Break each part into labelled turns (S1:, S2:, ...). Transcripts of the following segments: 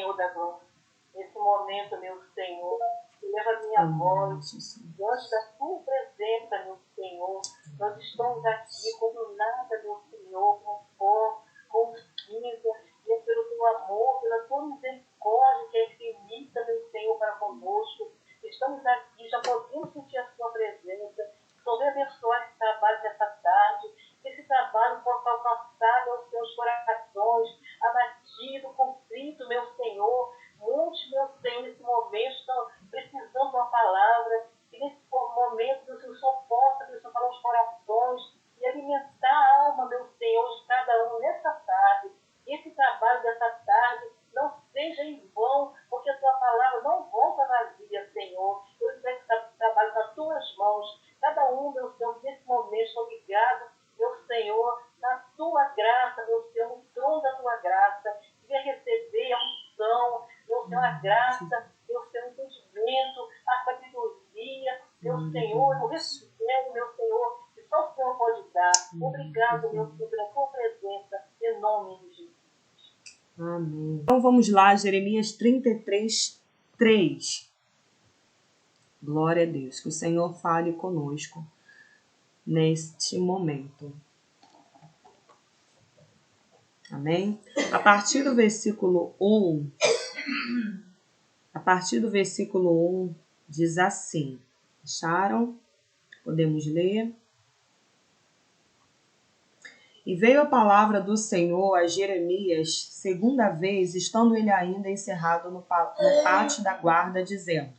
S1: Senhor da glória. Nesse momento, meu Senhor, leva a minha voz diante da tua presença, meu Senhor. Nós estamos aqui como nada, meu Senhor, com fome, com cinza, e é pelo teu amor, pela tua misericórdia que é infinita, meu Senhor, para conosco. Estamos aqui, já podemos sentir a sua presença. Poder abençoar esse trabalho dessa tarde, que esse trabalho possa alcançar meus seus corações, abatido, contrito, meu Senhor. Muitos, meu Senhor, nesse momento estão precisando de uma palavra, e nesse momento, meu Senhor, só possa, meu Senhor, falar os corações e alimentar a alma, meu Senhor, de cada um nessa tarde. E esse trabalho dessa tarde não seja em vão, porque a tua palavra não volta vazia, Senhor. Eu entrego esse trabalho nas tuas mãos. Cada um, meu Senhor, nesse momento, estou ligado, meu Senhor, na tua graça, meu Senhor, no trono da tua graça. Venha receber a unção, meu Senhor, a graça, meu Senhor, o entendimento, a sabedoria, meu Senhor, o refrigério, meu Senhor, que só o Senhor pode dar. Obrigado, meu Senhor, pela tua presença, em nome de Jesus.
S2: Amém. Então vamos lá, Jeremias 33, 3. Glória a Deus, que o Senhor fale conosco neste momento. Amém? A partir do versículo 1, diz assim. Acharam? Podemos ler? E veio a palavra do Senhor a Jeremias, segunda vez, estando ele ainda encerrado no pátio da guarda, dizendo: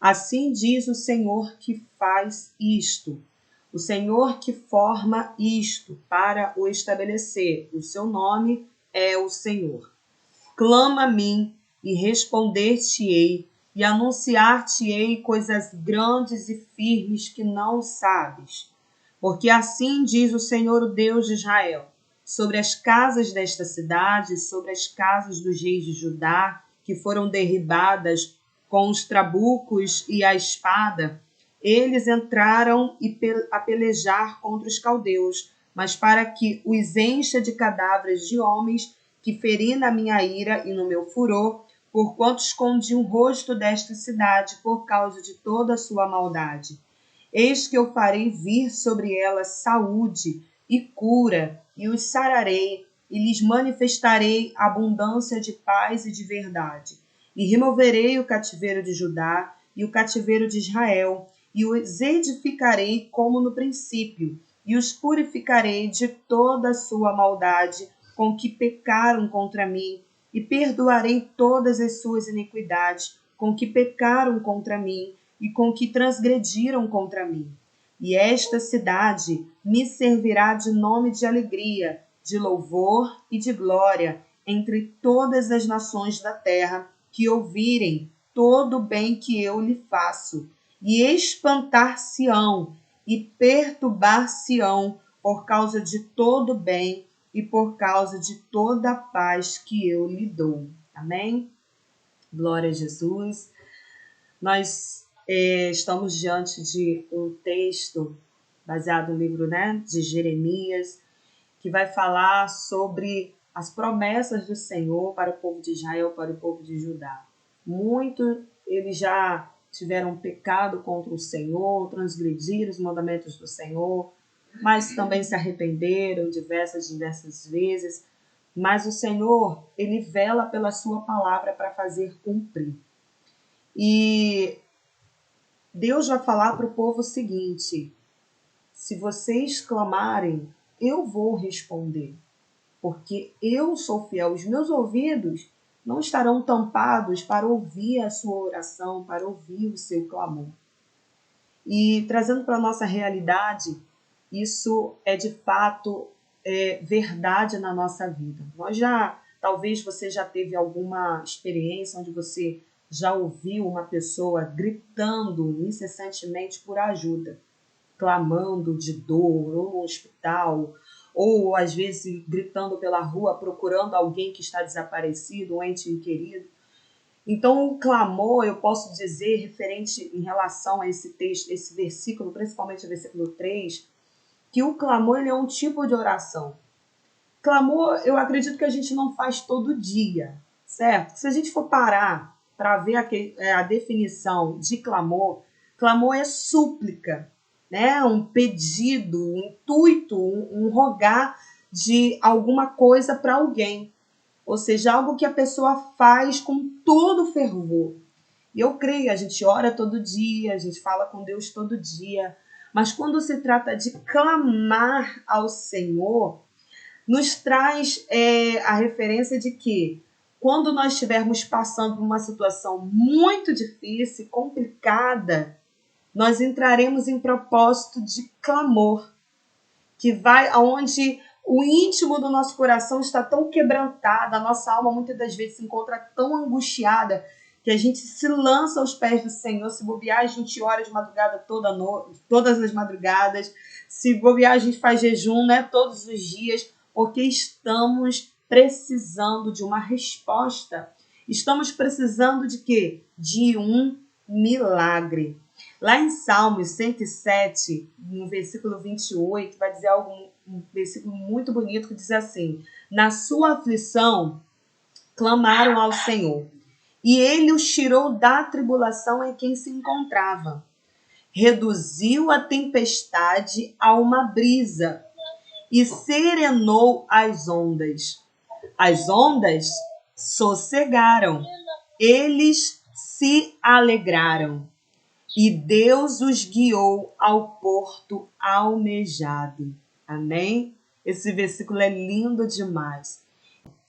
S2: Assim diz o Senhor que faz isto, o Senhor que forma isto para o estabelecer. O seu nome é o Senhor. Clama a mim e responder-te-ei, e anunciar-te-ei coisas grandes e firmes que não sabes. Porque assim diz o Senhor, o Deus de Israel, sobre as casas desta cidade, sobre as casas dos reis de Judá, que foram derribadas com os trabucos e a espada, eles entraram a pelejar contra os caldeus, mas para que os encha de cadáveres de homens que feri na minha ira e no meu furor, porquanto escondi o rosto desta cidade por causa de toda a sua maldade. Eis que eu farei vir sobre ela saúde e cura, e os sararei, e lhes manifestarei abundância de paz e de verdade. E removerei o cativeiro de Judá e o cativeiro de Israel, e os edificarei como no princípio, e os purificarei de toda a sua maldade com que pecaram contra mim, e perdoarei todas as suas iniquidades com que pecaram contra mim, e com que transgrediram contra mim. E esta cidade me servirá de nome de alegria, de louvor e de glória entre todas as nações da terra que ouvirem todo o bem que eu lhe faço, e espantar-se-ão e perturbar-se-ão por causa de todo o bem e por causa de toda a paz que eu lhe dou. Amém? Glória a Jesus. Nós estamos diante de um texto baseado no livro, de Jeremias, que vai falar sobre as promessas do Senhor para o povo de Israel, para o povo de Judá. Muitos eles já tiveram pecado contra o Senhor, transgrediram os mandamentos do Senhor, mas também se arrependeram diversas vezes. Mas o Senhor, ele vela pela sua palavra para fazer cumprir. E Deus vai falar para o povo o seguinte: se vocês clamarem, eu vou responder, porque eu sou fiel. Os meus ouvidos não estarão tampados para ouvir a sua oração, para ouvir o seu clamor. E trazendo para a nossa realidade, isso é de fato verdade na nossa vida. Talvez você já teve alguma experiência onde você já ouviu uma pessoa gritando incessantemente por ajuda, clamando de dor, ou no hospital, ou às vezes gritando pela rua, procurando alguém que está desaparecido, um ente querido. Então, o clamor, eu posso dizer, referente em relação a esse texto, esse versículo, principalmente o versículo 3, que o clamor ele é um tipo de oração. Clamor, eu acredito que a gente não faz todo dia, certo? Se a gente for parar para ver a definição de clamor, clamor é súplica, né? Um pedido, um intuito, um rogar de alguma coisa para alguém. Ou seja, algo que a pessoa faz com todo fervor. E eu creio, a gente ora todo dia, a gente fala com Deus todo dia, mas quando se trata de clamar ao Senhor, nos traz a referência de que quando nós estivermos passando por uma situação muito difícil, complicada, nós entraremos em propósito de clamor, que vai aonde o íntimo do nosso coração está tão quebrantado, a nossa alma muitas das vezes se encontra tão angustiada, que a gente se lança aos pés do Senhor. Se bobear, a gente ora de madrugada todas as madrugadas. Se bobear, a gente faz jejum, né, todos os dias, porque estamos precisando de uma resposta. Estamos precisando de quê? De um milagre. Lá em Salmos 107, no versículo 28, vai dizer um versículo muito bonito que diz assim: na sua aflição clamaram ao Senhor, e ele os tirou da tribulação em quem se encontrava. Reduziu a tempestade a uma brisa e serenou as ondas. As ondas sossegaram, eles se alegraram. E Deus os guiou ao porto almejado. Amém? Esse versículo é lindo demais.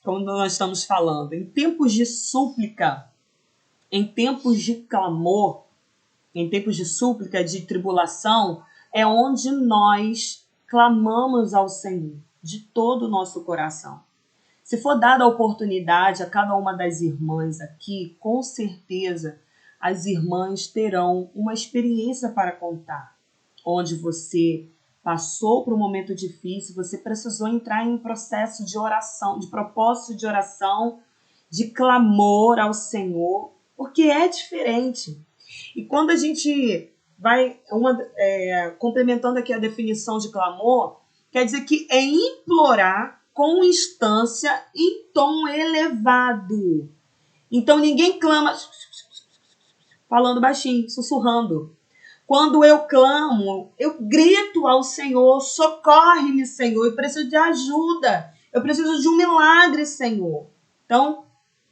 S2: Quando nós estamos falando em tempos de súplica, em tempos de clamor, em tempos de súplica, de tribulação, é onde nós clamamos ao Senhor de todo o nosso coração. Se for dada a oportunidade a cada uma das irmãs aqui, com certeza as irmãs terão uma experiência para contar, onde você passou por um momento difícil, você precisou entrar em um processo de oração, de propósito de oração, de clamor ao Senhor, porque é diferente. E quando a gente vai complementando aqui a definição de clamor, quer dizer que é implorar com instância em tom elevado. Então ninguém clama falando baixinho, sussurrando. Quando eu clamo, eu grito ao Senhor: socorre-me, Senhor, eu preciso de ajuda, eu preciso de um milagre, Senhor. Então,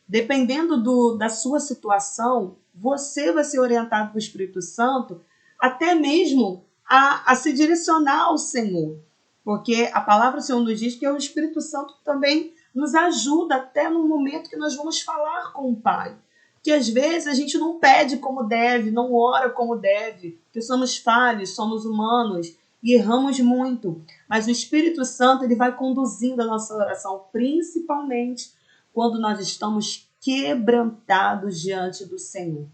S2: dependendo da sua situação, você vai ser orientado pelo Espírito Santo até mesmo a se direcionar ao Senhor. Porque a palavra do Senhor nos diz que o Espírito Santo também nos ajuda até no momento que nós vamos falar com o Pai. Que às vezes a gente não pede como deve, não ora como deve, porque somos falhos, somos humanos e erramos muito. Mas o Espírito Santo ele vai conduzindo a nossa oração, principalmente quando nós estamos quebrantados diante do Senhor.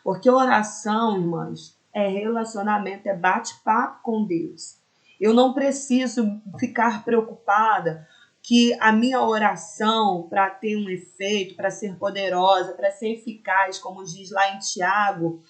S2: Porque oração, irmãs, é relacionamento, é bate-papo com Deus. Eu não preciso ficar preocupada que a minha oração, para ter um efeito, para ser poderosa, para ser eficaz, como diz lá em Tiago,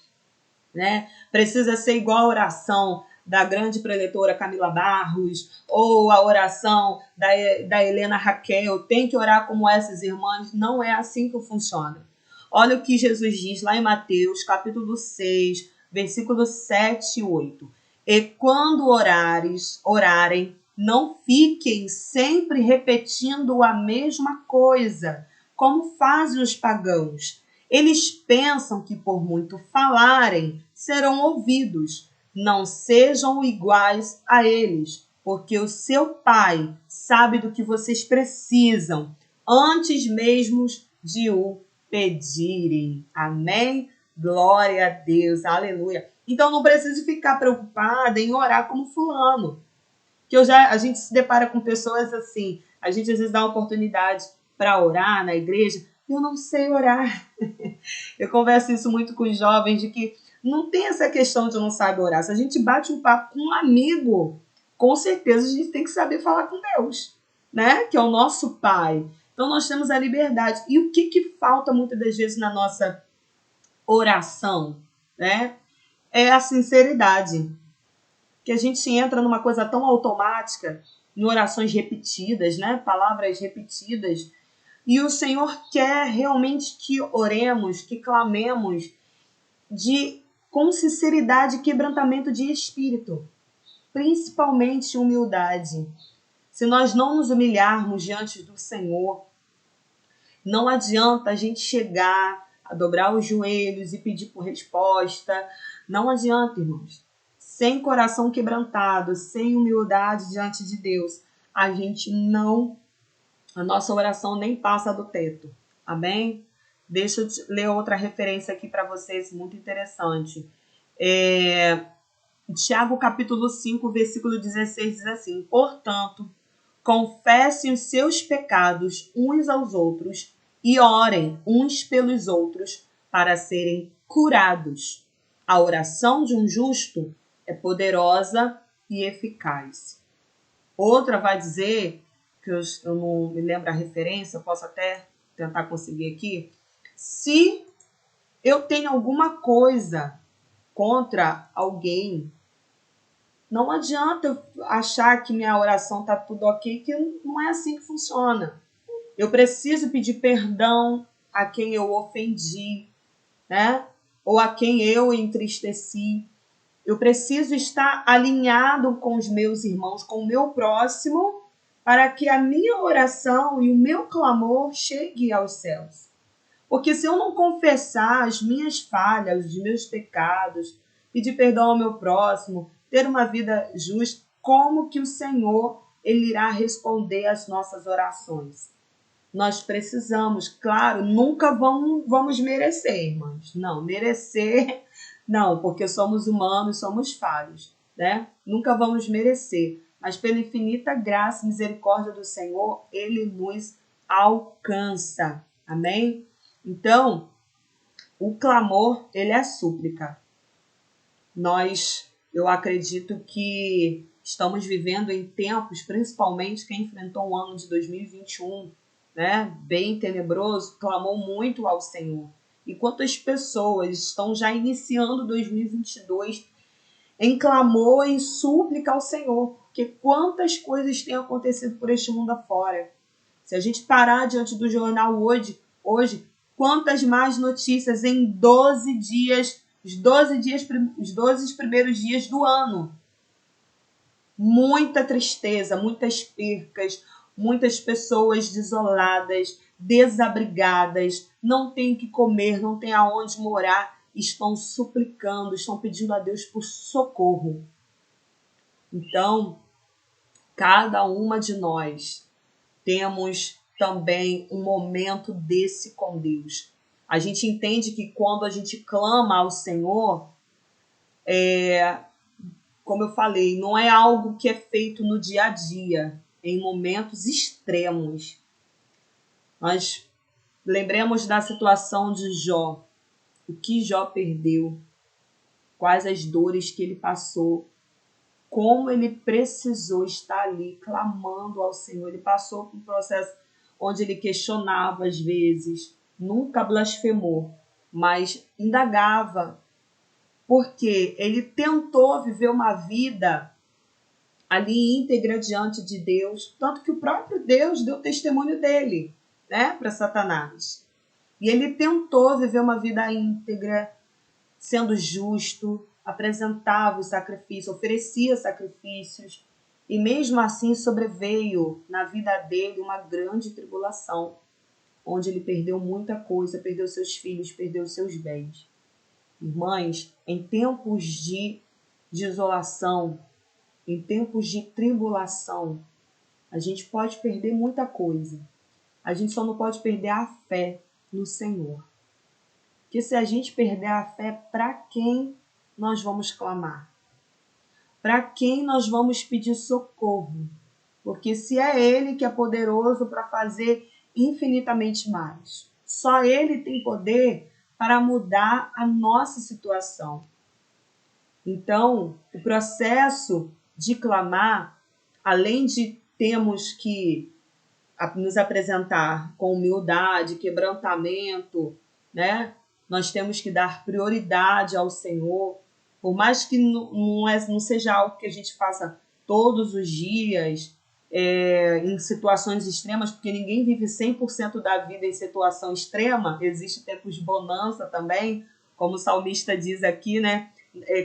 S2: né, precisa ser igual a oração da grande preletora Camila Barros, ou a oração da Helena Raquel, tem que orar como essas irmãs. Não é assim que funciona. Olha o que Jesus diz lá em Mateus, capítulo 6, versículos 7 e 8. E quando orarem, não fiquem sempre repetindo a mesma coisa, como fazem os pagãos. Eles pensam que por muito falarem, serão ouvidos. Não sejam iguais a eles, porque o seu Pai sabe do que vocês precisam, antes mesmo de o pedirem. Amém? Glória a Deus, aleluia. Então não precisa ficar preocupada em orar como fulano. Que a gente se depara com pessoas assim, a gente às vezes dá uma oportunidade para orar na igreja, eu não sei orar. Eu converso isso muito com os jovens, de que não tem essa questão de não saber orar. Se a gente bate um papo com um amigo, com certeza a gente tem que saber falar com Deus, né? Que é o nosso Pai. Então nós temos a liberdade. E o que falta muitas das vezes na nossa oração, né? É a sinceridade. Que a gente entra numa coisa tão automática, em orações repetidas, né? Palavras repetidas. E o Senhor quer realmente que oremos, que clamemos com sinceridade e quebrantamento de espírito, principalmente humildade. Se nós não nos humilharmos diante do Senhor, não adianta a gente chegar a dobrar os joelhos e pedir por resposta. Não adianta, irmãos. Sem coração quebrantado, sem humildade diante de Deus, a nossa oração nem passa do teto. Amém? Deixa eu ler outra referência aqui para vocês, muito interessante. Tiago capítulo 5, versículo 16 diz assim: portanto, confessem os seus pecados uns aos outros e orem uns pelos outros para serem curados. A oração de um justo é poderosa e eficaz. Outra vai dizer, que eu não me lembro a referência, eu posso até tentar conseguir aqui. Se eu tenho alguma coisa contra alguém, não adianta eu achar que minha oração está tudo ok, que não é assim que funciona. Eu preciso pedir perdão a quem eu ofendi, né? Ou a quem eu entristeci. Eu preciso estar alinhado com os meus irmãos, com o meu próximo, para que a minha oração e o meu clamor chegue aos céus. Porque se eu não confessar as minhas falhas, os meus pecados, pedir perdão ao meu próximo, ter uma vida justa, como que o Senhor ele irá responder às nossas orações? Nós precisamos, claro, nunca vamos merecer, irmãos. Não, merecer, não, porque somos humanos, somos falhos, né? Nunca vamos merecer. Mas pela infinita graça e misericórdia do Senhor, ele nos alcança. Amém? Então, o clamor, ele é súplica. Eu acredito que estamos vivendo em tempos, principalmente quem enfrentou o ano de 2021, né, bem tenebroso, clamou muito ao Senhor. E quantas pessoas estão já iniciando 2022 em clamor, em súplica ao Senhor? Porque quantas coisas têm acontecido por este mundo afora. Se a gente parar diante do jornal hoje, quantas mais notícias em 12 dias, os 12 primeiros dias do ano. Muita tristeza, muitas percas, muitas pessoas desoladas, desabrigadas, não têm o que comer, não têm aonde morar, estão suplicando, estão pedindo a Deus por socorro. Então, cada uma de nós temos também um momento desse com Deus. A gente entende que quando a gente clama ao Senhor, como eu falei, não é algo que é feito no dia a dia, em momentos extremos. Nós lembremos da situação de Jó, o que Jó perdeu, quais as dores que ele passou, como ele precisou estar ali clamando ao Senhor. Ele passou por um processo onde ele questionava às vezes, nunca blasfemou, mas indagava, porque ele tentou viver uma vida ali íntegra diante de Deus, tanto que o próprio Deus deu testemunho dele, né, para Satanás. E ele tentou viver uma vida íntegra, sendo justo, apresentava o sacrifício, oferecia sacrifícios, e mesmo assim sobreveio na vida dele uma grande tribulação, onde ele perdeu muita coisa, perdeu seus filhos, perdeu seus bens. Irmãs, em tempos de desolação, em tempos de tribulação, a gente pode perder muita coisa. A gente só não pode perder a fé no Senhor. Porque se a gente perder a fé, para quem nós vamos clamar? Para quem nós vamos pedir socorro? Porque se é Ele que é poderoso para fazer infinitamente mais. Só Ele tem poder para mudar a nossa situação. Então, o processo de clamar, além de termos que nos apresentar com humildade, quebrantamento, né? Nós temos que dar prioridade ao Senhor, por mais que não seja algo que a gente faça todos os dias, em situações extremas, porque ninguém vive 100% da vida em situação extrema, existe tempos de bonança também, como o salmista diz aqui, né?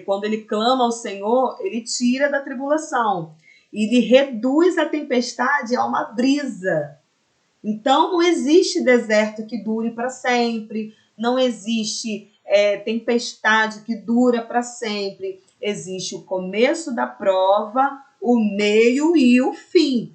S2: Quando ele clama ao Senhor, ele tira da tribulação, ele reduz a tempestade a uma brisa. Então, não existe deserto que dure para sempre, não existe tempestade que dura para sempre. Existe o começo da prova, o meio e o fim.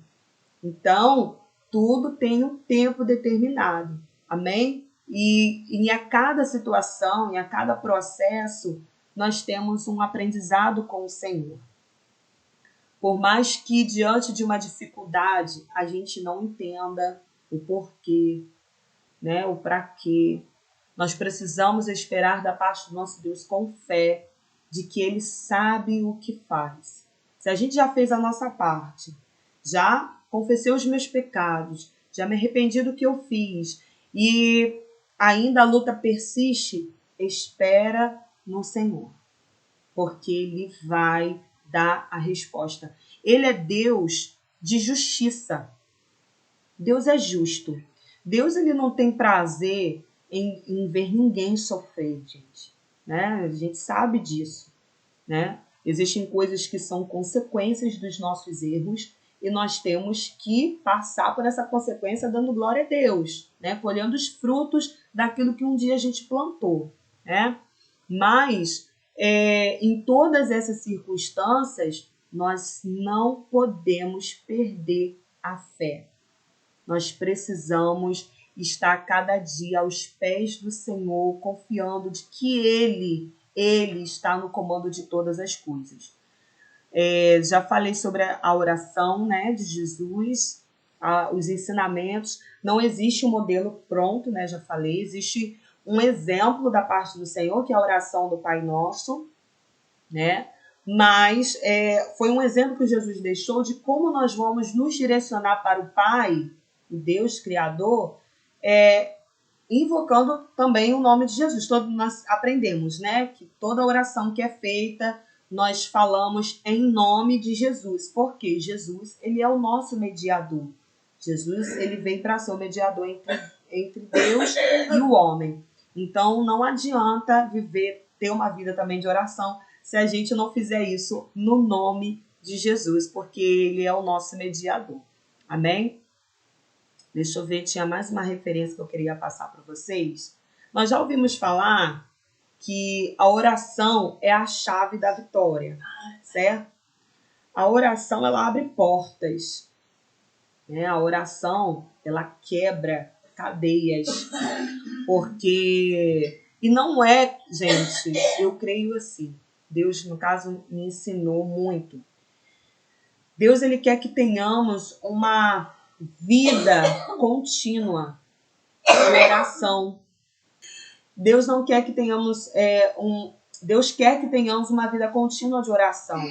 S2: Então, tudo tem um tempo determinado. Amém? E em a cada situação, em a cada processo, nós temos um aprendizado com o Senhor. Por mais que diante de uma dificuldade a gente não entenda o porquê, né, o para quê, nós precisamos esperar da parte do nosso Deus com fé de que Ele sabe o que faz. Se a gente já fez a nossa parte, já confessei os meus pecados, já me arrependi do que eu fiz e ainda a luta persiste, espera no Senhor, porque Ele vai dar a resposta. Ele é Deus de justiça. Deus é justo. Deus ele não tem prazer em ver ninguém sofrer, gente. Né? A gente sabe disso. Né? Existem coisas que são consequências dos nossos erros e nós temos que passar por essa consequência dando glória a Deus, né? Colhendo os frutos daquilo que um dia a gente plantou. Né? Mas, em todas essas circunstâncias, nós não podemos perder a fé. Nós precisamos estar cada dia aos pés do Senhor, confiando de que Ele está no comando de todas as coisas. Já falei sobre a oração, né, de Jesus, os ensinamentos. Não existe um modelo pronto, né, já falei. Existe um exemplo da parte do Senhor, que é a oração do Pai Nosso, né? Mas foi um exemplo que Jesus deixou de como nós vamos nos direcionar para o Pai, o Deus Criador, invocando também o nome de Jesus. Todos nós aprendemos, né, que toda oração que é feita, nós falamos em nome de Jesus, porque Jesus ele é o nosso mediador. Jesus ele vem para ser o mediador entre Deus e o homem. Então não adianta ter uma vida também de oração se a gente não fizer isso no nome de Jesus, porque ele é o nosso mediador. Amém? Deixa eu ver, tinha mais uma referência que eu queria passar para vocês. Nós já ouvimos falar que a oração é a chave da vitória, certo? A oração, ela abre portas, né? A oração, ela quebra cadeias, porque... E não é, gente, eu creio assim, Deus, no caso, me ensinou muito. Deus, ele quer que tenhamos uma vida contínua de oração. Deus não quer que tenhamos Deus quer que tenhamos uma vida contínua de oração.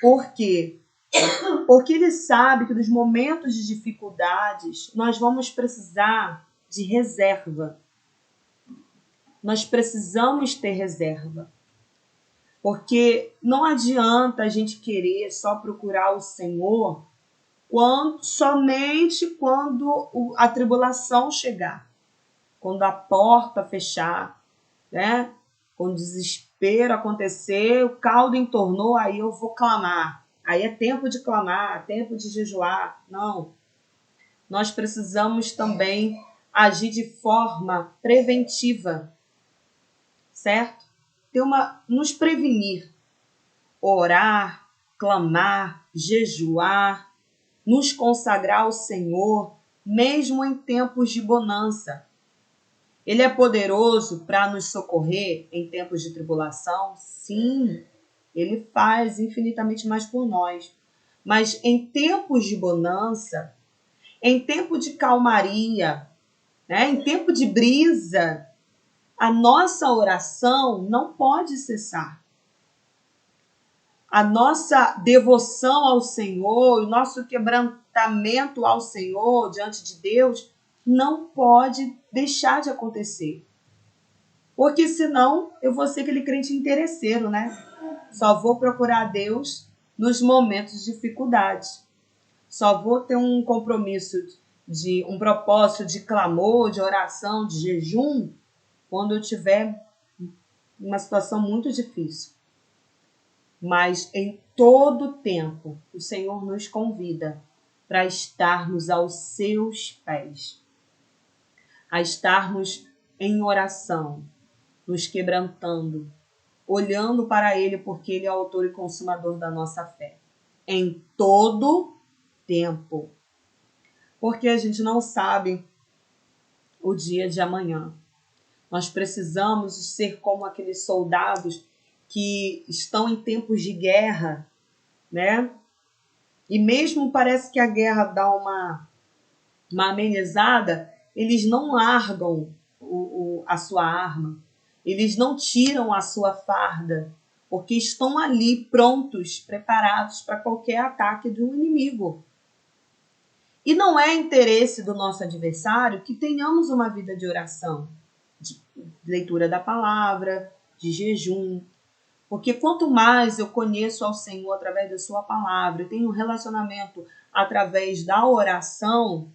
S2: Por quê? Porque ele sabe que nos momentos de dificuldades nós vamos precisar de reserva. Nós precisamos ter reserva. Porque não adianta a gente querer só procurar o Senhor somente quando a tribulação chegar, quando a porta fechar, né? Quando o desespero acontecer, o caldo entornou, aí eu vou clamar. Aí é tempo de clamar, tempo de jejuar. Não. Nós precisamos também agir de forma preventiva, certo? Nos prevenir, orar, clamar, jejuar, nos consagrar ao Senhor, mesmo em tempos de bonança. Ele é poderoso para nos socorrer em tempos de tribulação? Sim, ele faz infinitamente mais por nós. Mas em tempos de bonança, em tempo de calmaria, né, em tempo de brisa, a nossa oração não pode cessar. A nossa devoção ao Senhor, o nosso quebrantamento ao Senhor diante de Deus não pode deixar de acontecer. Porque senão eu vou ser aquele crente interesseiro, né? Só vou procurar Deus nos momentos de dificuldade. só vou ter um compromisso de um propósito de clamor, de oração, de jejum, quando eu tiver uma situação muito difícil. Mas em todo tempo, o Senhor nos convida para estarmos aos seus pés, a estarmos em oração, nos quebrantando, olhando para Ele, porque Ele é o autor e consumador da nossa fé. Em todo tempo. Porque a gente não sabe o dia de amanhã. Nós precisamos ser como aqueles soldados que estão em tempos de guerra, né? E mesmo parece que a guerra dá uma amenizada, eles não largam a sua arma, eles não tiram a sua farda, porque estão ali prontos, preparados para qualquer ataque do inimigo. E não é interesse do nosso adversário que tenhamos uma vida de oração, de leitura da palavra, de jejum. Porque quanto mais eu conheço ao Senhor através da sua palavra, eu tenho um relacionamento através da oração,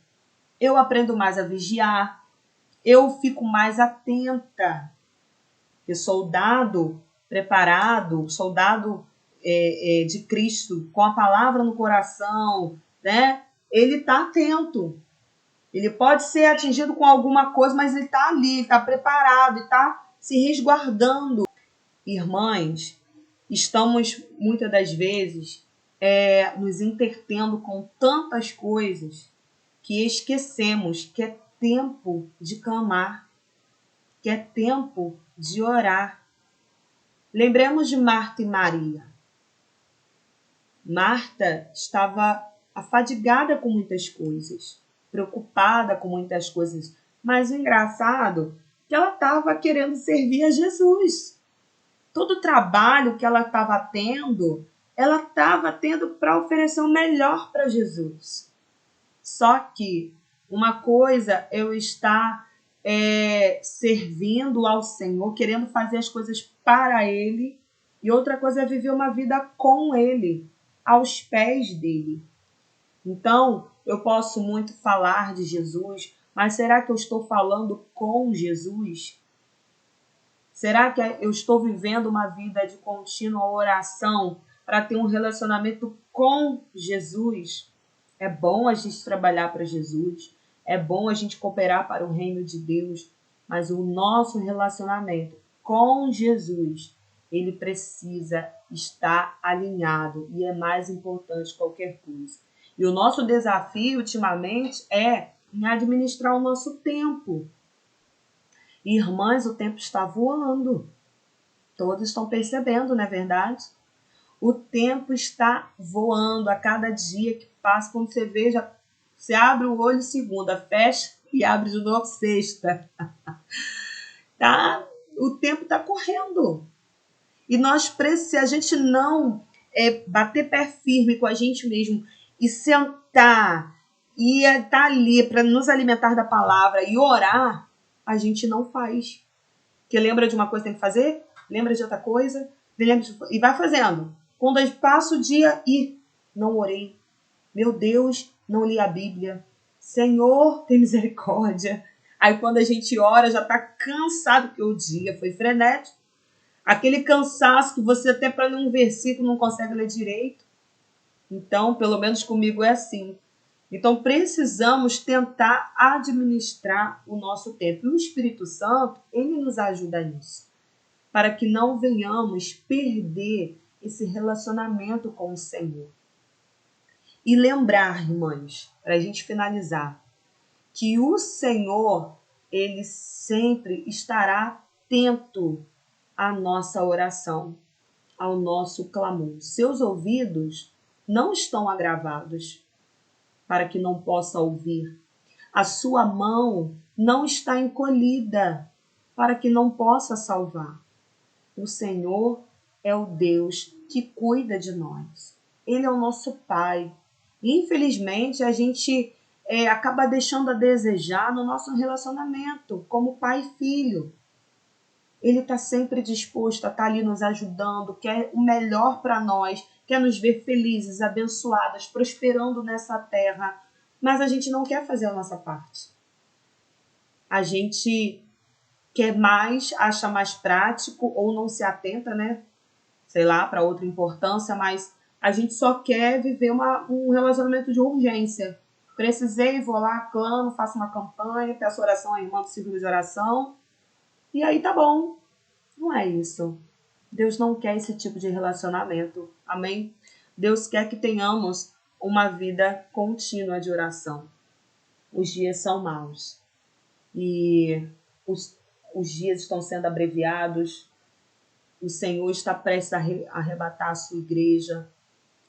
S2: eu aprendo mais a vigiar, eu fico mais atenta. Porque soldado preparado, soldado de Cristo, com a palavra no coração, né? Ele está atento. Ele pode ser atingido com alguma coisa, mas ele está ali, está preparado, está se resguardando. Irmãs, estamos muitas das vezes nos entretendo com tantas coisas que esquecemos que é tempo de clamar, que é tempo de orar. Lembremos de Marta e Maria. Marta estava afadigada com muitas coisas, preocupada com muitas coisas, mas o engraçado é que ela estava querendo servir a Jesus. Todo o trabalho que ela estava tendo para oferecer o melhor para Jesus. Só que uma coisa é eu estar servindo ao Senhor, querendo fazer as coisas para Ele, e outra coisa é viver uma vida com Ele, aos pés dele. Então, eu posso muito falar de Jesus, mas será que eu estou falando com Jesus? Será que eu estou vivendo uma vida de contínua oração para ter um relacionamento com Jesus? É bom a gente trabalhar para Jesus, é bom a gente cooperar para o reino de Deus, mas o nosso relacionamento com Jesus, ele precisa estar alinhado e é mais importante que qualquer coisa. E o nosso desafio, ultimamente, é em administrar o nosso tempo. Irmãs, o tempo está voando. Todos estão percebendo, não é verdade? O tempo está voando a cada dia que passa. Quando você veja, você abre o olho segunda, fecha e abre de novo sexta. Tá? O tempo está correndo. E se a gente não bater pé firme com a gente mesmo e sentar e estar ali para nos alimentar da palavra e orar, a gente não faz. Porque lembra de uma coisa que tem que fazer, lembra de outra coisa, e vai fazendo. Quando passa o dia e não orei, meu Deus, não li a Bíblia, Senhor, tem misericórdia. Aí quando a gente ora, já está cansado, porque o dia foi frenético. Aquele cansaço que você até para ler um versículo não consegue ler direito. Então, pelo menos comigo é assim. Então, precisamos tentar administrar o nosso tempo. E o Espírito Santo, ele nos ajuda nisso. Para que não venhamos perder esse relacionamento com o Senhor. E lembrar, irmãs, para a gente finalizar, que o Senhor, ele sempre estará atento à nossa oração, ao nosso clamor. Seus ouvidos não estão agravados para que não possa ouvir. A sua mão não está encolhida para que não possa salvar. O Senhor é o Deus que cuida de nós. Ele é o nosso Pai. Infelizmente, a gente acaba deixando a desejar no nosso relacionamento como pai e filho. Ele está sempre disposto a estar ali nos ajudando, quer o melhor para nós, quer nos ver felizes, abençoadas, prosperando nessa terra, mas a gente não quer fazer a nossa parte. A gente quer mais, acha mais prático ou não se atenta, né? Sei lá, para outra importância, mas a gente só quer viver um relacionamento de urgência. Precisei, vou lá, clamo, faço uma campanha, peço oração à irmã do círculo de oração, e aí tá bom. Não é isso. Deus não quer esse tipo de relacionamento. Amém? Deus quer que tenhamos uma vida contínua de oração. Os dias são maus. E os dias estão sendo abreviados. O Senhor está prestes a arrebatar a sua igreja.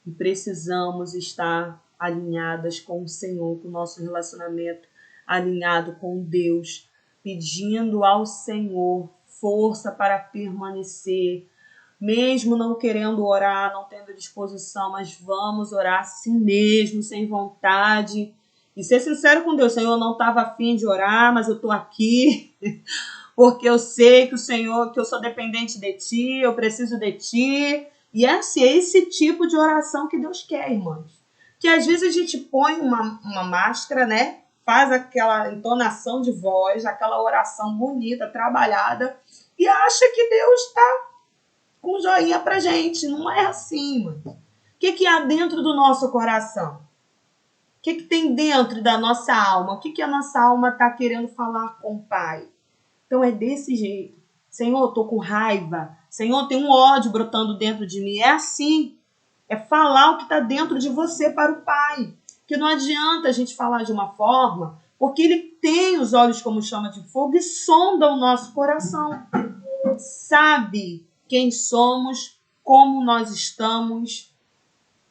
S2: E precisamos estar alinhadas com o Senhor, com o nosso relacionamento alinhado com Deus, pedindo ao Senhor força para permanecer, mesmo não querendo orar, não tendo disposição, mas vamos orar assim mesmo, sem vontade. E ser sincero com Deus, Senhor, eu não estava afim de orar, mas eu estou aqui, porque eu sei que o Senhor, que eu sou dependente de Ti, eu preciso de Ti. E é esse tipo de oração que Deus quer, irmãos. Que às vezes a gente põe uma máscara, né? Faz aquela entonação de voz, aquela oração bonita, trabalhada, e acha que Deus está com joinha pra gente. Não é assim, mano. O que há dentro do nosso coração? O que tem dentro da nossa alma? O que a nossa alma está querendo falar com o Pai? Então é desse jeito. Senhor, eu tô com raiva. Senhor, tem um ódio brotando dentro de mim. É assim. É falar o que está dentro de você para o Pai. Que não adianta a gente falar de uma forma, porque Ele tem os olhos como chama de fogo e sonda o nosso coração. Sabe quem somos, como nós estamos.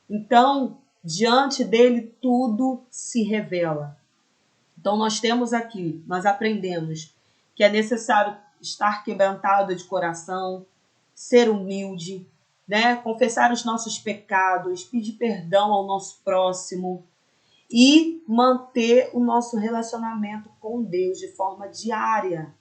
S2: Então, diante dele, tudo se revela. Então, nós temos aqui, nós aprendemos que é necessário estar quebrantado de coração, ser humilde, né? Confessar os nossos pecados, pedir perdão ao nosso próximo e manter o nosso relacionamento com Deus de forma diária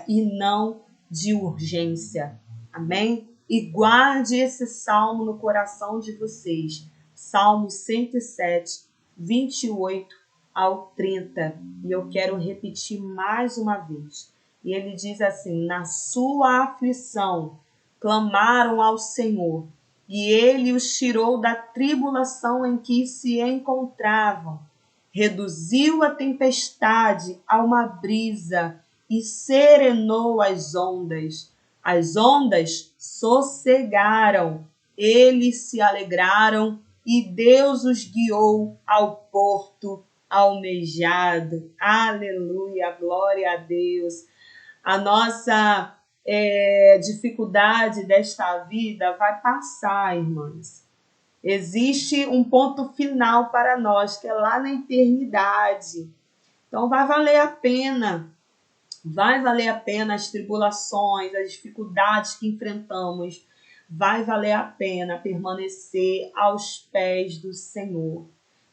S2: e não de urgência. Amém? E guarde esse salmo no coração de vocês. Salmo 107, 28 ao 30. E eu quero repetir mais uma vez. E ele diz assim: na sua aflição clamaram ao Senhor, e ele os tirou da tribulação em que se encontravam. Reduziu a tempestade a uma brisa e serenou as ondas. As ondas sossegaram, eles se alegraram e Deus os guiou ao porto almejado. Aleluia, glória a Deus. A nossa dificuldade desta vida vai passar, irmãs. Existe um ponto final para nós, que é lá na eternidade. Então vai valer a pena. Vai valer a pena as tribulações, as dificuldades que enfrentamos. Vai valer a pena permanecer aos pés do Senhor,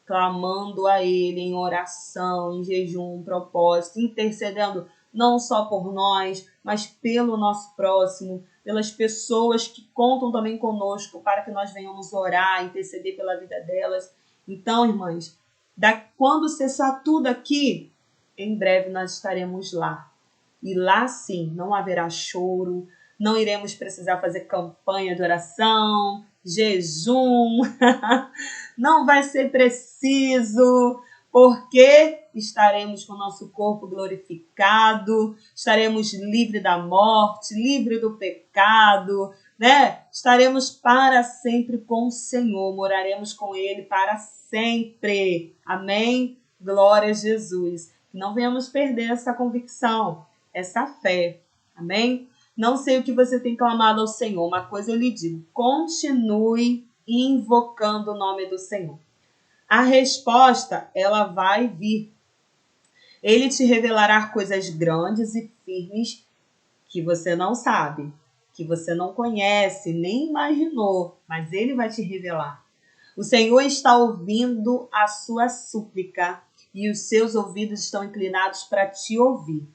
S2: clamando a Ele em oração, em jejum, propósito, intercedendo não só por nós, mas pelo nosso próximo, pelas pessoas que contam também conosco para que nós venhamos orar, interceder pela vida delas. Então, irmãs, quando cessar tudo aqui, em breve nós estaremos lá. E lá sim, não haverá choro, não iremos precisar fazer campanha de oração, jejum, não vai ser preciso, porque estaremos com o nosso corpo glorificado, estaremos livres da morte, livres do pecado, né? Estaremos para sempre com o Senhor, moraremos com Ele para sempre. Amém? Glória a Jesus. Não venhamos perder essa convicção, essa fé. Amém? Não sei o que você tem clamado ao Senhor, uma coisa eu lhe digo: continue invocando o nome do Senhor. A resposta, ela vai vir. Ele te revelará coisas grandes e firmes que você não sabe, que você não conhece, nem imaginou, mas ele vai te revelar. O Senhor está ouvindo a sua súplica e os seus ouvidos estão inclinados para te ouvir.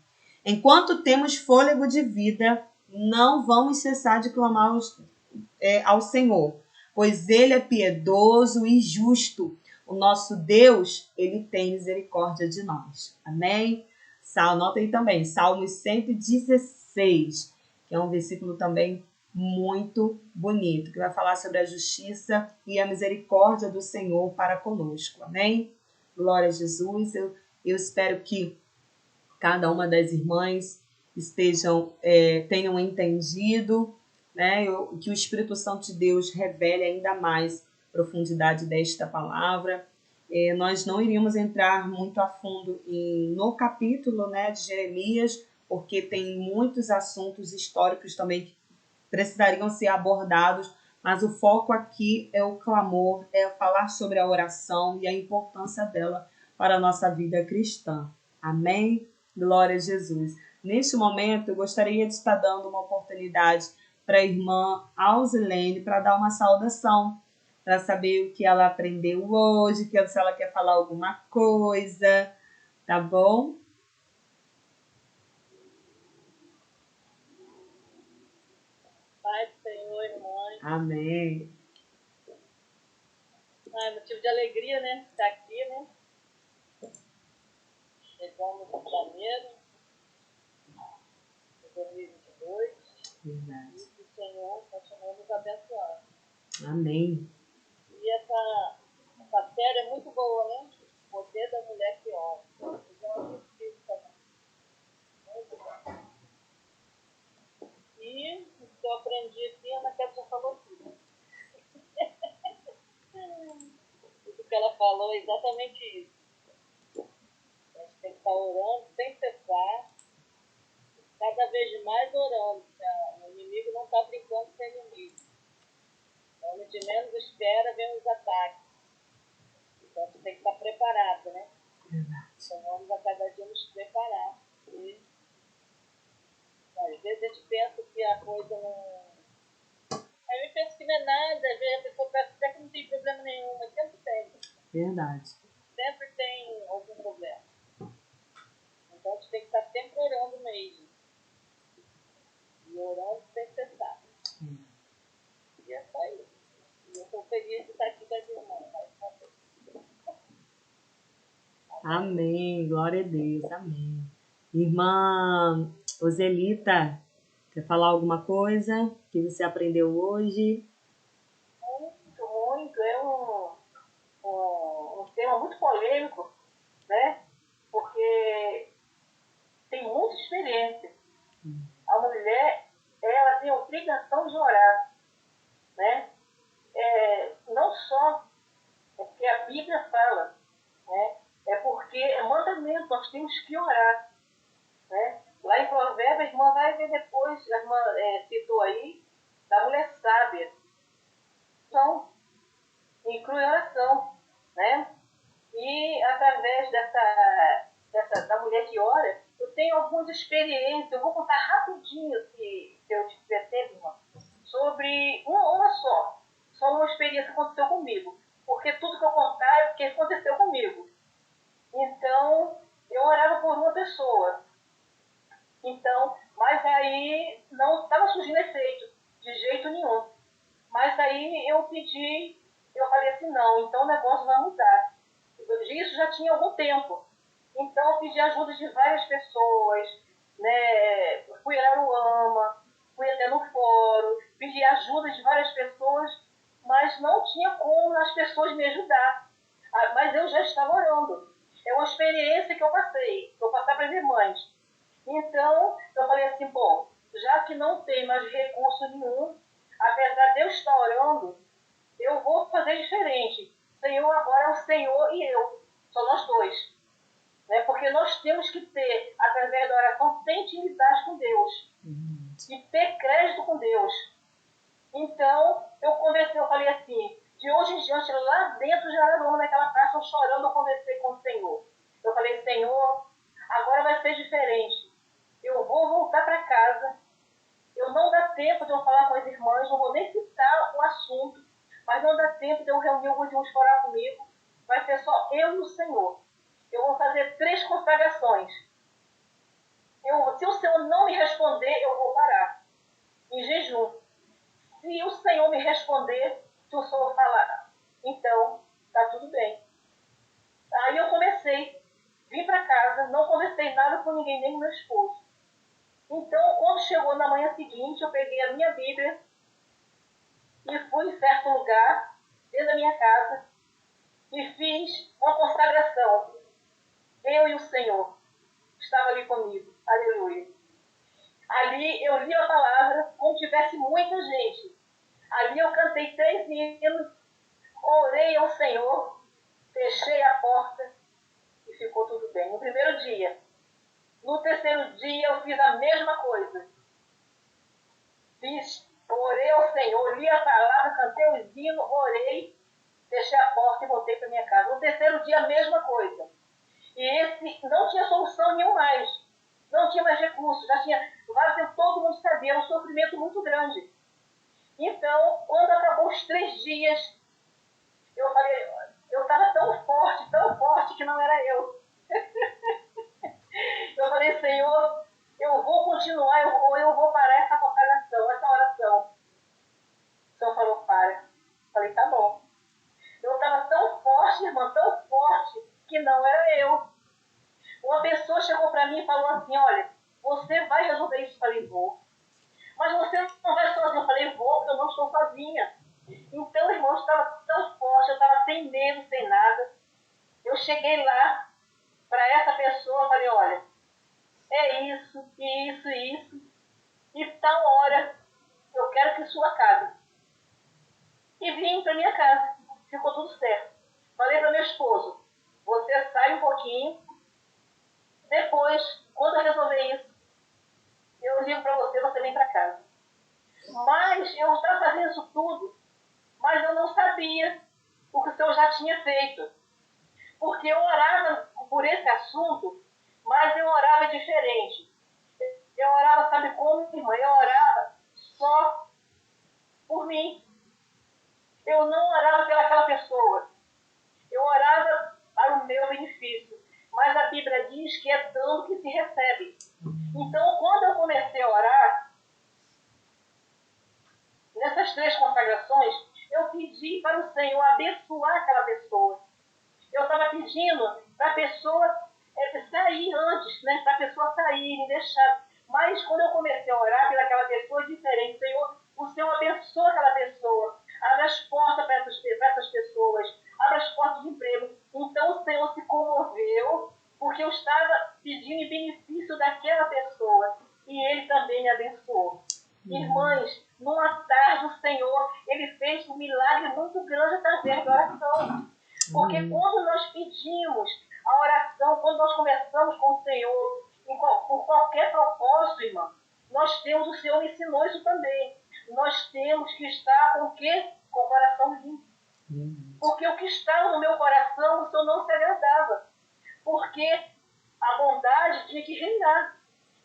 S2: Enquanto temos fôlego de vida, não vamos cessar de clamar ao Senhor. pois ele é piedoso e justo. O nosso Deus, ele tem misericórdia de nós. Amém? Anota aí também, Salmos 116, que é um versículo também muito bonito, que vai falar sobre a justiça e a misericórdia do Senhor para conosco. Amém? Glória a Jesus. Eu espero que cada uma das irmãs tenham entendido, né? Que o Espírito Santo de Deus revele ainda mais a profundidade desta palavra. Nós não iríamos entrar muito a fundo no capítulo, né, de Jeremias, porque tem muitos assuntos históricos também que precisariam ser abordados, mas o foco aqui é o clamor, é falar sobre a oração e a importância dela para a nossa vida cristã. Amém? Glória a Jesus. Neste momento, eu gostaria de estar dando uma oportunidade para a irmã Alzilene para dar uma saudação, para saber o que ela aprendeu hoje, se ela quer falar alguma coisa, tá bom?
S1: Pai do Senhor, irmãs.
S2: Amém.
S1: É motivo de alegria, né? Estar aqui, né? Chegamos em janeiro de 2022.
S2: Verdade.
S1: E que o Senhor continue nos abençoando.
S2: Amém.
S1: E essa série é muito boa, né? O poder da mulher que ora. Muito bom. E o que eu aprendi aqui, a Ana Kétia já falou tudo. O que ela falou é exatamente isso. A gente tem que estar orando sem cessar, cada vez mais orando. O inimigo não está brincando com o inimigo. Onde menos espera, vem os ataques. Então, a gente tem que estar preparado, né?
S2: Verdade.
S1: Então, vamos a cada dia nos preparar. E, às vezes, a gente pensa que a coisa não... Aí eu penso que não é nada, às vezes a pessoa pensa até que não tem problema nenhum, mas sempre tem.
S2: Verdade.
S1: Sempre tem algum problema. Então, a gente tem que estar sempre orando mesmo. E orando sem cessar. E é só isso. E eu estou feliz de estar aqui com as irmãs.
S2: Amém. Glória a Deus. Amém. Irmã Oselita, quer falar alguma coisa que você aprendeu hoje?
S1: Muito, muito. É um tema muito polêmico, né? Porque tem muita experiência. A mulher, ela tem a obrigação de orar, né? Não só é porque a Bíblia fala, né? É porque é mandamento, nós temos que orar, né? Lá em Provérbios, a irmã vai ver depois, a irmã citou aí, da mulher sábia. Então, inclui oração, né? E através da mulher que ora, eu tenho algumas experiências, eu vou contar rapidinho, se eu tiver tempo, irmã, sobre uma só uma experiência que aconteceu comigo. Porque tudo que eu contar é porque aconteceu comigo. Então, eu orava por uma pessoa. Então, mas aí não estava surgindo efeito, de jeito nenhum. Mas aí eu falei assim, não, então o negócio vai mudar. Isso já tinha algum tempo. Então eu pedi ajuda de várias pessoas, né? Fui a Aruama, fui até no fórum, pedi ajuda de várias pessoas, mas não tinha como as pessoas me ajudar. Mas eu já estava orando. É uma experiência que eu passei, que eu passei para as irmãs. Então, eu falei assim, bom, já que não tem mais recurso nenhum, apesar de eu estar orando, eu vou fazer diferente. Senhor agora é o Senhor e eu, só nós dois. Né? Porque nós temos que ter, através da oração, ter intimidade com Deus. E ter crédito com Deus. Então, eu falei assim, de hoje em diante, lá dentro de Araruama, naquela praça, eu chorando, eu conversei com o Senhor. Eu falei, Senhor, agora vai ser diferente. Eu vou voltar para casa. Eu não dá tempo de eu falar com as irmãs, não vou nem citar o assunto, mas não dá tempo de eu reunir alguns irmãos para orar comigo. Vai ser só eu e o Senhor. Eu vou fazer 3 consagrações. Se o Senhor não me responder, eu vou parar em jejum. Se o Senhor me responder, se o Senhor falar, então tá tudo bem. Aí eu comecei, vim para casa, não conversei nada com ninguém, nem com meu esposo. Então, quando chegou na manhã seguinte, eu peguei a minha Bíblia e fui em certo lugar, dentro da minha casa, e fiz uma consagração. Eu e o Senhor estava ali comigo. Aleluia. Ali eu li a palavra como tivesse muita gente. Ali eu cantei 3 hinos, orei ao Senhor, fechei a porta e ficou tudo bem. No primeiro dia. No terceiro dia eu fiz a mesma coisa. Orei ao Senhor, li a palavra, cantei os hinos, orei, fechei a porta e voltei para minha casa. No terceiro dia a mesma coisa. E esse não tinha solução nenhuma mais. Não tinha mais recursos. Já tinha, todo mundo sabia, era um sofrimento muito grande. Então, quando acabou os 3 dias, eu falei, eu estava tão forte que não era eu. Eu falei, Senhor, eu vou continuar, eu vou parar essa consagração, essa oração. O Senhor falou, para. Eu falei, tá bom. Eu estava tão forte, irmã, tão forte, que não era eu. Uma pessoa chegou para mim e falou assim, olha, você vai resolver isso? Eu falei, vou. Mas você não vai sozinha? Eu falei, vou, porque eu não estou sozinha. Então, irmão, eu estava tão forte, eu estava sem medo, sem nada. Eu cheguei lá para essa pessoa, falei, olha, é isso, e tal hora eu quero que sua casa. E vim para minha casa, ficou tudo certo. Falei para meu esposo, você sai um pouquinho, depois, quando eu resolver isso, eu ligo para você, você vem para casa. Mas eu estava fazendo isso tudo, mas eu não sabia o que o Senhor já tinha feito. Porque eu orava por esse assunto, mas eu orava diferente. Eu orava, sabe como, irmã? Eu orava só por mim. Eu não orava pelaquela pessoa. Eu orava para o meu benefício. Mas a Bíblia diz que é dando que se recebe. Então, quando eu comecei a orar, nessas 3 consagrações, eu pedi para o Senhor abençoar aquela pessoa. Eu estava pedindo para a pessoa sair antes, né? Para a pessoa sair, me deixar. Mas quando eu comecei a orar pelaquela pessoa, diferente, Senhor, o Senhor abençoa aquela pessoa, abre as portas para essas pessoas, abre as portas de emprego. Então o Senhor se comoveu, porque eu estava pedindo em benefício daquela pessoa, e Ele também me abençoou. Irmãs, numa tarde o Senhor, Ele fez um milagre muito grande através da oração. Porque quando nós pedimos a oração, quando nós conversamos com o Senhor, por qualquer propósito, irmã, nós temos, o Senhor me ensinou isso também. Nós temos que estar com o quê? Com o coração limpo. Porque o que estava no meu coração, o Senhor não se agradava. Porque a bondade tinha que reinar.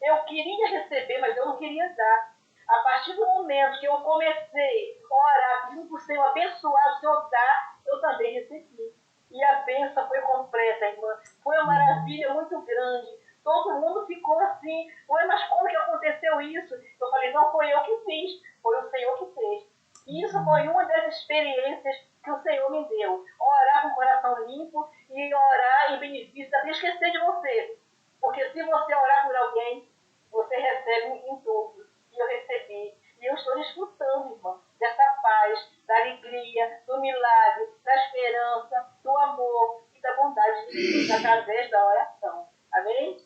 S1: Eu queria receber, mas eu não queria dar. A partir do momento que eu comecei a orar, pedindo para o Senhor abençoar, o Senhor dar, eu também recebi. E a bênção foi completa, irmã. Foi uma maravilha muito grande. Todo mundo ficou assim, ué, mas como que aconteceu isso? Eu falei, não foi eu que fiz, foi o Senhor que fez. E isso foi uma das experiências que o Senhor me deu. Orar com o coração limpo e orar em benefício, até esquecer de você. Porque se você orar por alguém, você recebe em tudo. E eu recebi. E eu estou desfrutando, irmã, dessa paz, da alegria, do milagre, da esperança, do amor e da bondade de Deus através da oração. Amém?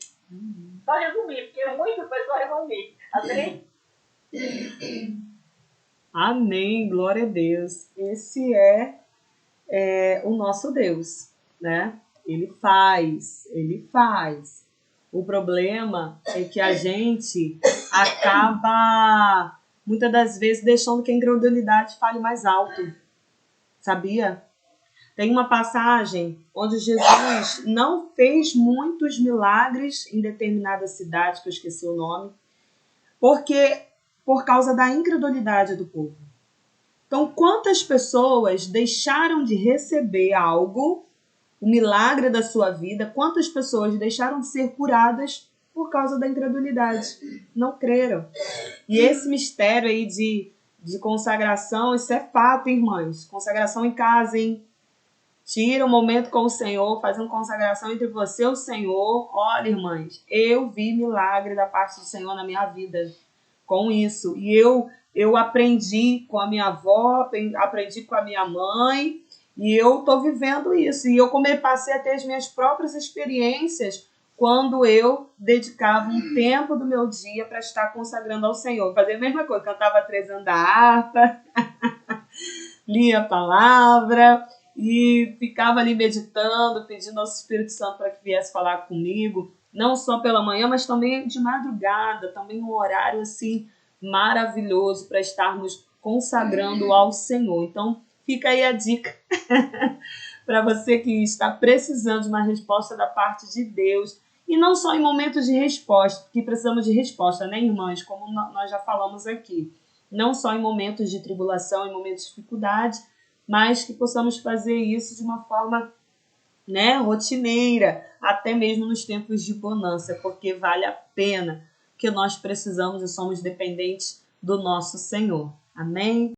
S1: Só resumir, porque muito foi só resumir. Amém?
S2: Amém, glória a Deus. Esse é o nosso Deus, né? Ele faz. O problema é que a gente acaba, muitas das vezes, deixando que a incredulidade fale mais alto. Sabia? Tem uma passagem onde Jesus não fez muitos milagres em determinada cidade, que eu esqueci o nome, por causa da incredulidade do povo. Então, quantas pessoas deixaram de receber algo, o milagre da sua vida, quantas pessoas deixaram de ser curadas por causa da incredulidade? Não creram. E esse mistério aí de de consagração, isso é fato, irmãs. Consagração em casa, hein? Tira um momento com o Senhor, faz uma consagração entre você e o Senhor. Olha, irmãs, eu vi milagre da parte do Senhor na minha vida com isso. E eu aprendi com a minha avó, aprendi com a minha mãe, e eu estou vivendo isso. E eu passei a ter as minhas próprias experiências quando eu dedicava um tempo do meu dia para estar consagrando ao Senhor. Fazia a mesma coisa, cantava 3 anos da harpa, lia a palavra e ficava ali meditando, pedindo ao Espírito Santo para que viesse falar comigo, não só pela manhã, mas também de madrugada, também um horário assim maravilhoso para estarmos consagrando ao Senhor. Então, fica aí a dica para você que está precisando de uma resposta da parte de Deus. E não só em momentos de resposta, porque precisamos de resposta, né, irmãs? Como nós já falamos aqui. Não só em momentos de tribulação, em momentos de dificuldade, mas que possamos fazer isso de uma forma, né, rotineira, até mesmo nos tempos de bonança, porque vale a pena, porque nós precisamos e somos dependentes do nosso Senhor. Amém?